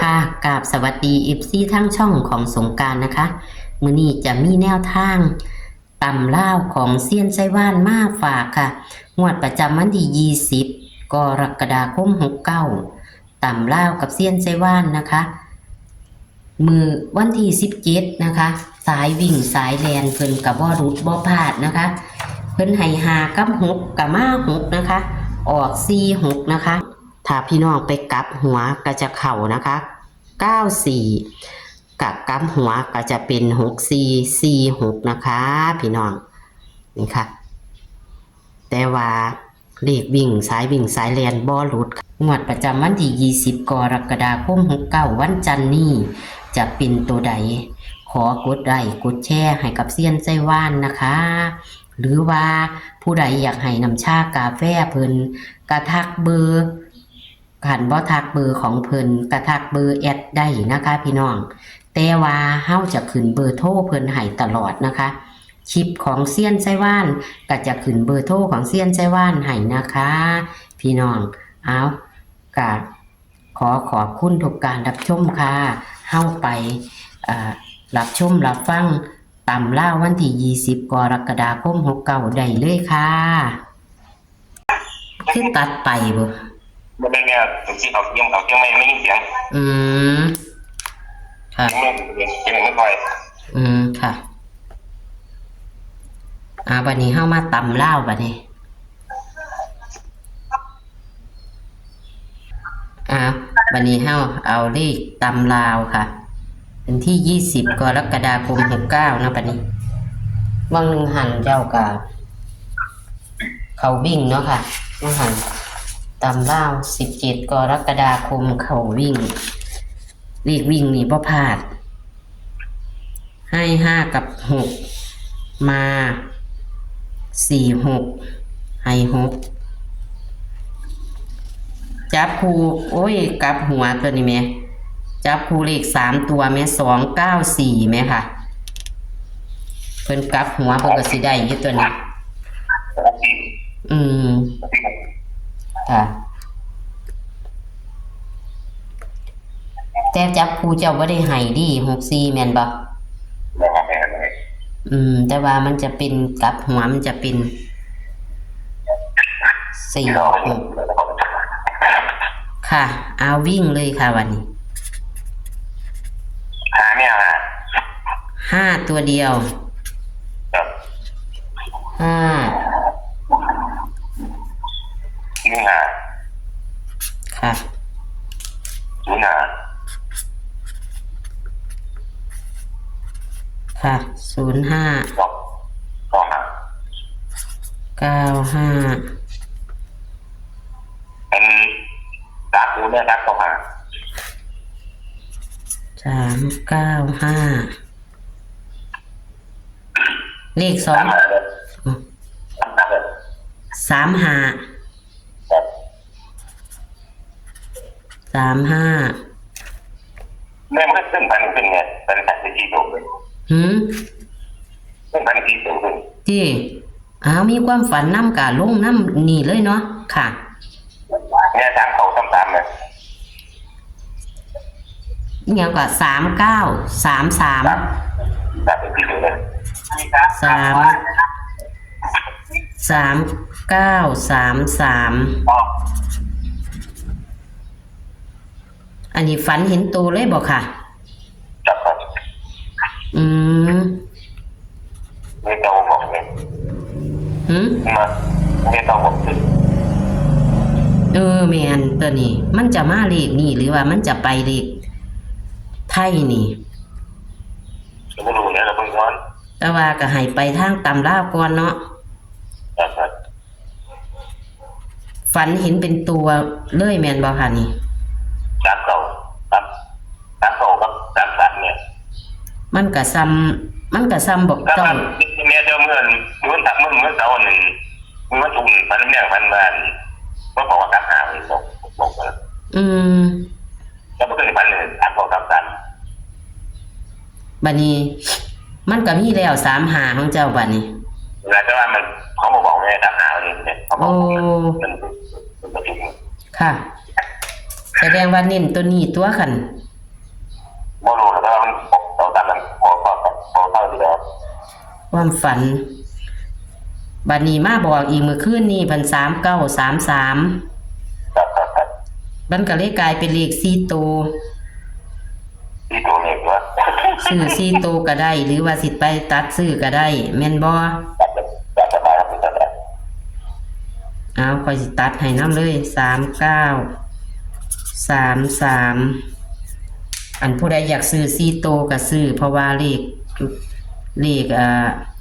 ค่ะกราบสวัสดีFCทั้งช่องของสงกรานต์นะคะมื้อนี้จะมีแนวทางตำล่าวของเซียนไชว่านมาฝากค่ะงวดประจำวันที่20กรกฎาคม69ตำล่าวกับเซียนไชว่านนะคะมือวันที่17นะคะสายวิ่งสายแลนเพิ่นกับบ่หลุดบ่พลาดนะคะเพิ่นให้5กับ6กับมา6นะคะออก4 6นะคะถ้าพี่น้องไปกลับหัวก็จะเข้านะคะ94กับกลับหัวก็จะเป็น6446นะคะพี่น้องนี่ค่ะแต่ว่าเลขวิ่งสายแลนบ่หลุดงวดประจำวันที่20กรกฎาคม69วันจันทร์นี้จะเป็นตัวใดขอกดไลค์กดแชร์ให้กับเซียนไชว่านนะคะหรือว่าผู้ใดอยากให้น้ำชากาแฟเพิ่นกระทักเบอร์ขันบ่ทักเบอร์ของเพิ่นกระทักเบอร์แอดได้นะคะพี่น้องแต่ว่าเฮาจะขึ้นเบอร์โทรเพิ่นให้ตลอดนะคะคลิปของเซียนไชว่านก็จะขึ้นเบอร์โทรของเซียนไชว่านให้นะคะพี่น้องเอาก็ขอบคุณทุกการรับชมค่ะเฮาไปรับชมรับฟังตำล่าวันที่20กรกฎาคม69ได้เลยค่ะคือตัดไปบ่ไม่เป็นเนี่ยที่เขาเยี่ยมไม่ยินเสียงค่ะยังไม่ปล่อยค่ะบัดนี้เฮามาตำล่าวบัดนี้บัดนี้เฮาเอาเลขตำลาวค่ะเป็นที่20กรกฎาคม69นะบัดนี้วังหนึ่งหันเจ้ากับเขาวิ่งเนาะค่ะวังหันตำลาว17กรกฎาคมเขาวิ่งเลขวิ่งนี่บ่พลาดให้5กับ6มา4 6ให้6จับคู่โอ้ยกลับหัวตัวนี้แม่จับคู่เลข3ตัวแม่294แม่ค่ะเพิ่นกลับหัวเพิ่นก็สิได้อยู่ตัวนี้ค่ะแต่จับคู่เจ้าบ่ได้ให้ดิ64แม่นบ่แต่ว่ามันจะเป็นกลับหัวมันจะเป็น4 6ค่ะเอาวิ่งเลยค่ะวันนี้5ตัวเดียวค่ะค่ะ05 95เป็นตาคูเนี่ยรักต่อมา395เลข2 35ไม่ขึ้นพันขึ้นไงเป็นพันที่สูงเลยขึ้นพันที่สูงเลยที่มีความฝันน้ำกะลงน้ำนี่เลยเนาะค่ะเนี่ยทางเขาตามเลยอย่างกับ39 33 39 33อันนี้ฝันเห็นตัวเลยบอกค่ะไม่ต้องบอกเลยไม่ต้องบอกแมนตัวนี้มันจะมาเลขนี่หรือว่ามันจะไปเลขไทยนี่ไม่รู้เนี่ยเราเพิ่งย้อนแต่ว่าก็ให้ไปทางตำราก่อนเนาะฝันเห็นเป็นตัวเลยแมนบ่ค่ะนี่ตามเก่ากับตามสัตว์เนี่ยมันก็ซ้ำบอกเจ้าเนี่ยเจ้าเมื่อถักเมื่อเสาร์หนึ่งเมื่อทุ่มพันเนี่ยพันบาทก็บอกว่าตามหาเลยบอกเลยแล้วมันก็เลยพันเลยตามเขาตามสัตว์บัดนี้มันก็มีแล้ว35ของเจ้าบัดนี้แต่ว่ามันเขาบอกไงตามหาเลยเนี่ยเขาบอกมันค่ะแสดงว่าเน้นตัวนี้ตัวขัน บ่รู้แล้วว่ามันเราตามนั้นพอเท่าที่แล้ว ความฝันบัดนี้มาบอกอีกเมื่อคืนนี้พัน3933ครับมันก็เลยกลายเป็นเลข4ตัว ที่ตัวเล็กว่า ซื้อ4ตัวก็ได้ หรือว่าสิไปตัดซื้อก็ได้แม่นบ่แบบสบายครับเป็นสบาย เอาค่อยสิตัดให้นำเลย3933อันผู้ใดอยากซื้อ4ตัวก็ซื้อเพราะว่าเลข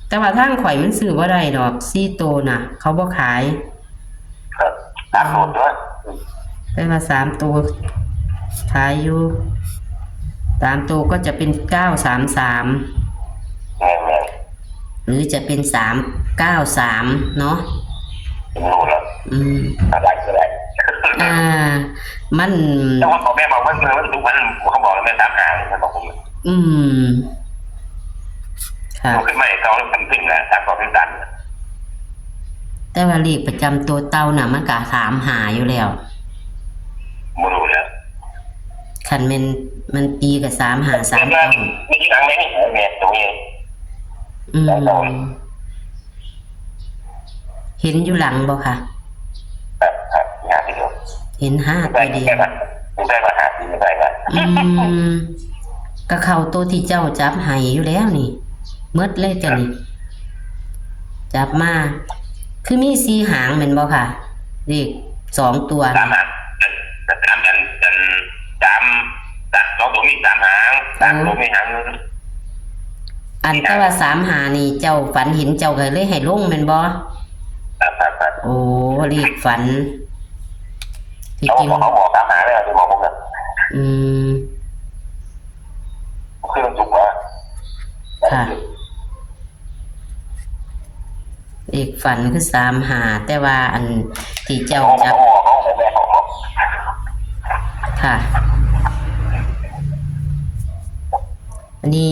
แต่ว่าทางข่อยมันซื้อบ่ได้ดอก4ตัวน่ะ เขาบ่ขาย ครับตามโหดด้วย แต่ว่า3ตัวขายอยู่3ตัวก็จะเป็น933แง่ หรือจะเป็น393เนาะ เป็นรู้แล้วอะไรก็ได้ มัน แต่ว่าแม่บอกว่ามันทุกวันเขาบอกแล้วแม่ตามหาเลยเขาบอกผมค่ะ ขึ้นมาเขาทำถึงนะตามความเป็นสัน แต่ว่าเลขประจำตัวเต้าน่ะมันก็ถามหาอยู่แล้ว ไม่รู้แล้ว คันมันตีกับ3หา3เต้า ไม่ที่หลังเนี่ยตรงนี้ เห็นอยู่หลังบ่ค่ะ ครับงานที่เดียว เห็น5ตัวเดียว ไม่ได้มาหาที่ไม่ได้มา ก็เข้าตัวที่เจ้าจับให้อยู่แล้วนี่หมดเลยจ้ะนี่จับมาคือมี4หางแม่นบ่ค่ะเลข2ตัว 3 หาง2 ตัวมี3 หาง3 ตัวมีหาง อันแต่ว่า3หานี่เจ้าฝันเห็นเจ้าก็เลยให้ลงแม่นบ่โอ้เลขฝันที่จริงเขาบอก3 หางเลยที่บอกผมเนี่ยคือมันจุกว่าค่ะเลขฝันคือ3หาแต่ว่าอันที่เจ้าจับค่ะอันนี้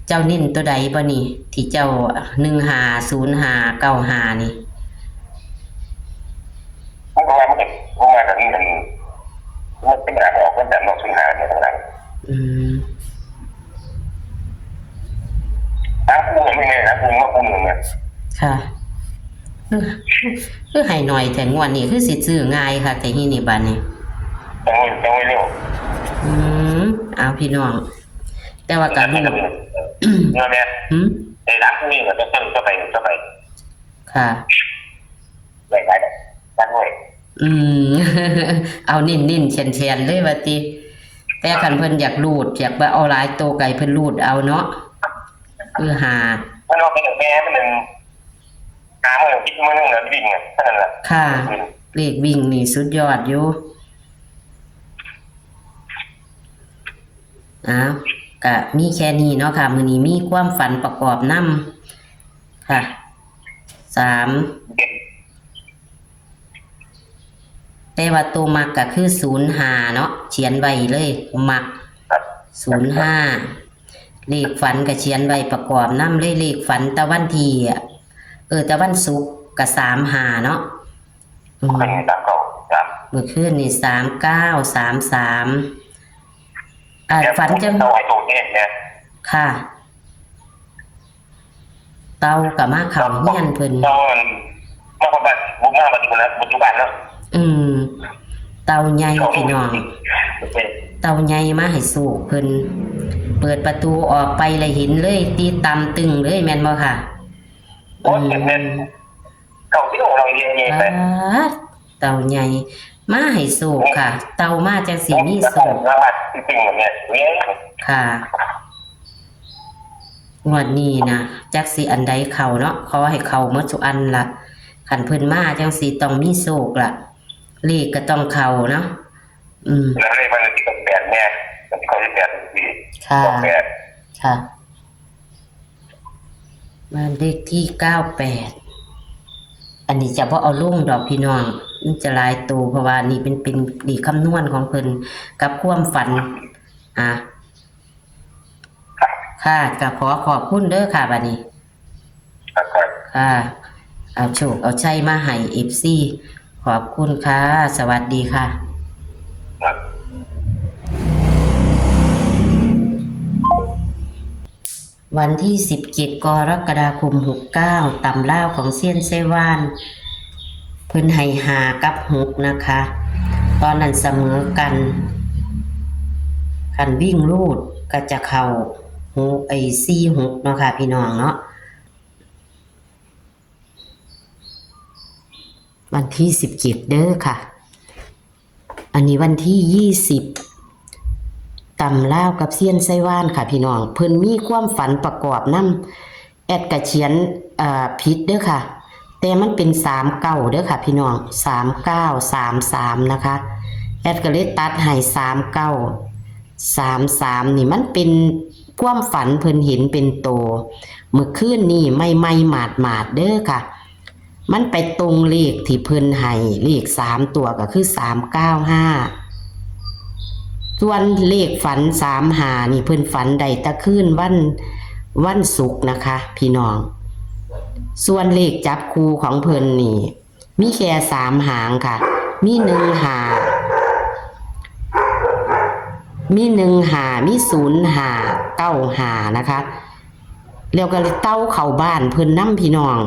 เจ้านิ่นตัวใดบ่นี่ที่เจ้า1 5 0 5 9 5นี่มันมาจากนี่มันเป็นอะไรออกเป็นแบบนอกสุนหาเนี่ยต่างๆทั้งคู่ไม่ไงนะคู่ว่าคู่หนึ่งเนี่ยค่ะคือให้หน่อยแต่งวดนี้คือสิซื้อง่ายค่ะแต่ที่นี่บัดนี้ยังไม่เร็วเอาพี่น้องแต่ว่าการรู้เงินเนี่ยในร้านพวกนี้เราจะต้องไปค่ะได้ตั้งไว้เอานิ่นๆเชียนๆเลยว่าติแต่คันเพิ่นอยากรูดอยากไปเอาหลายโตไก่เพิ่นรูดเอาเนาะคือหามันเอาไปถึงแม่มันหามันคิดมันเหลือวิ่งอ่ะเท่านั้นแหละค่ะเลขวิ่งนี่สุดยอดอยู่ก็มีแค่นี้เนาะค่ะมื้อนี้มีความฝันประกอบนำค่ะ3แต่ว่าตัวมักก็คือ05เนาะเขียนไว้เลยมัก05เลขฝันก็เขียนไว้ประกอบนำเลยเลขฝันตะวันที่ตะวันศุกร์ก็35เนาะเมื่อคืนนี่3933ฝันจังค่ะเตากับมาเขาเฮียนเพิ่นเตาปัจจุบันแล้วเตาใหญ่พี่น้องเตาใหญ่มาให้สู้เพิ่นเปิดประตูออกไปเลยเห็นเลยตีตำตึงเลยแม่นบ่ค่ะเก่าที่เราเรียนไปเตาใหญ่มาให้สู้ค่ะเตามาจังสีมีสู้ค่ะงวดนี้นะจักสิอันใดเข้าเนาะขอให้เข้าหมดทุกอันล่ะคันเพิ่นมาจังสิต้องมีโชคล่ะเลขก็ต้องเข้าเนาะแล้วเลขมันที่8เนี่ยมันเขาที่8ที่ค่ะค่ะมาเลขที่98อันนี้จะบ่เอาลงดอกพี่น้องมันจะลายตัวเพราะว่านี่เป็นดีคำนวณของเพิ่นกับความฝันค่ะก็ขอบคุณเด้อค่ะบัดนี้ค่ะเอาโชคเอาชัยมาให้ FC ขอบคุณค่ะสวัสดีค่ะ วันที่17 กรกฎาคม 69ตำล่าวของเซียนไซว่านเพิ่นให้5 กับ 6นะคะ ตอนนั้นเสมอกันคันวิ่งรูดก็จะเข้า4 6เนาะค่ะพี่น้องเนาะวันที่17เด้อค่ะอันนี้วันที่20ตำล่าวกับเซียนไซว่านค่ะพี่น้องเพิ่นมีความฝันประกอบนำแอดกะเขียนผิดเด้อค่ะแต่มันเป็น39เด้อค่ะพี่น้อง3933นะคะแอดก็เลยตัดให้3933นี่มันเป็นความฝันเพิ่นเห็นเป็นโตเมื่อคืนนี้ไม่หมาดเด้อค่ะมันไปตรงเลขที่เพิ่นให้เลข3ตัวก็คือ395ส่วนเลขฝัน35นี่เพิ่นฝันได้ตะคืนวันศุกร์นะคะพี่น้องส่วนเลขจับคู่ของเพิ่นนี่มีแค่3หางค่ะมี1หามี1หามี0หา9หานะคะแล้วก็เลยเต้าเข้าบ้านเพิ่นนำพี่น้อง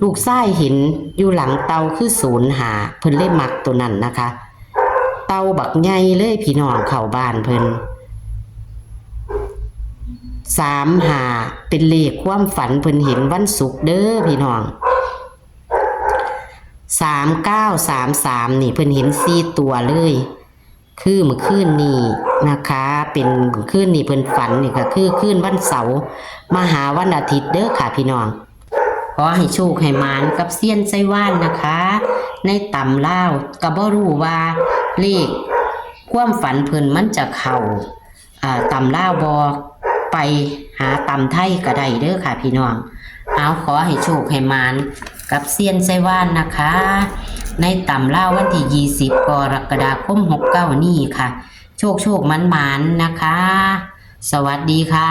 ลูกชายเห็นอยู่หลังเตาคือ0หาเพิ่นเลยมักตัวนั้นนะคะเตาบักใหญ่เลยพี่น้องเข้าบ้านเพิ่น3หาเป็นเลขความฝันเพิ่นเห็นวันศุกร์เด้อพี่น้อง3933นี่เพิ่นเห็น4ตัวเลยคือเมื่อคืนนี้นะคะเป็นเมื่อคืนนี้เพิ่นฝันนี่ก็คือคืนวันเสาร์มาหาวันอาทิตย์เด้อค่ะพี่น้องขอให้โชคให้หมานกับเซียนไซว่านนะคะในตำล่าวก็บ่รู้ว่าเลขความฝันเพิ่นมันจะเข้าตำล่าวบ่ไปหาตำไทยก็ได้เด้อค่ะพี่น้องเอาขอให้โชคให้หมานกับเซียนไซว่านนะคะในตำล่าววันที่20 กรกฎาคม 69นี้ค่ะโชคมันนะคะสวัสดีค่ะ